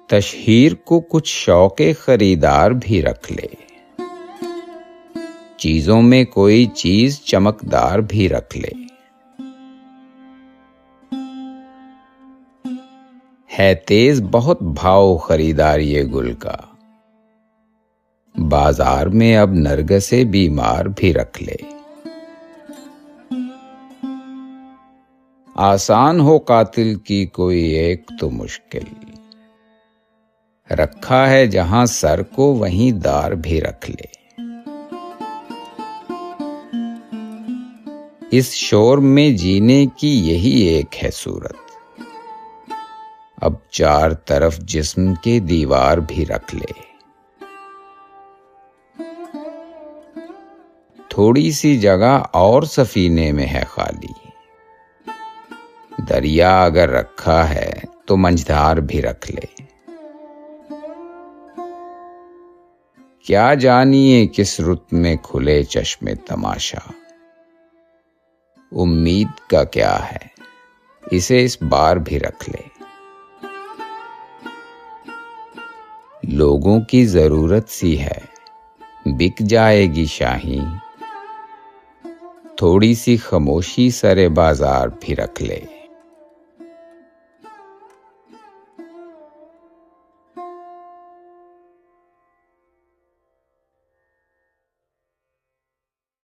तशहीर को कुछ शौके खरीदार भी रख ले, चीजों में कोई चीज चमकदार भी रख ले। है तेज बहुत भाव खरीदार ये गुल का, बाजार में अब नरगसे बीमार भी रख ले। आसान हो कातिल की कोई एक तो मुश्किल, रखा है जहां सर को वहीं दार भी रख ले। इस शोर में जीने की यही एक है सूरत, अब चार तरफ जिस्म के दीवार भी रख ले। थोड़ी सी जगह और सफीने में है खाली, दरिया अगर रखा है तो मंझधार भी रख ले। क्या जानिए किस रुत में खुले चश्मे तमाशा, उम्मीद का क्या है इसे इस बार भी रख ले। लोगों की जरूरत सी है बिक जाएगी शाही, थोड़ी सी खामोशी सरे बाजार भी रख ले।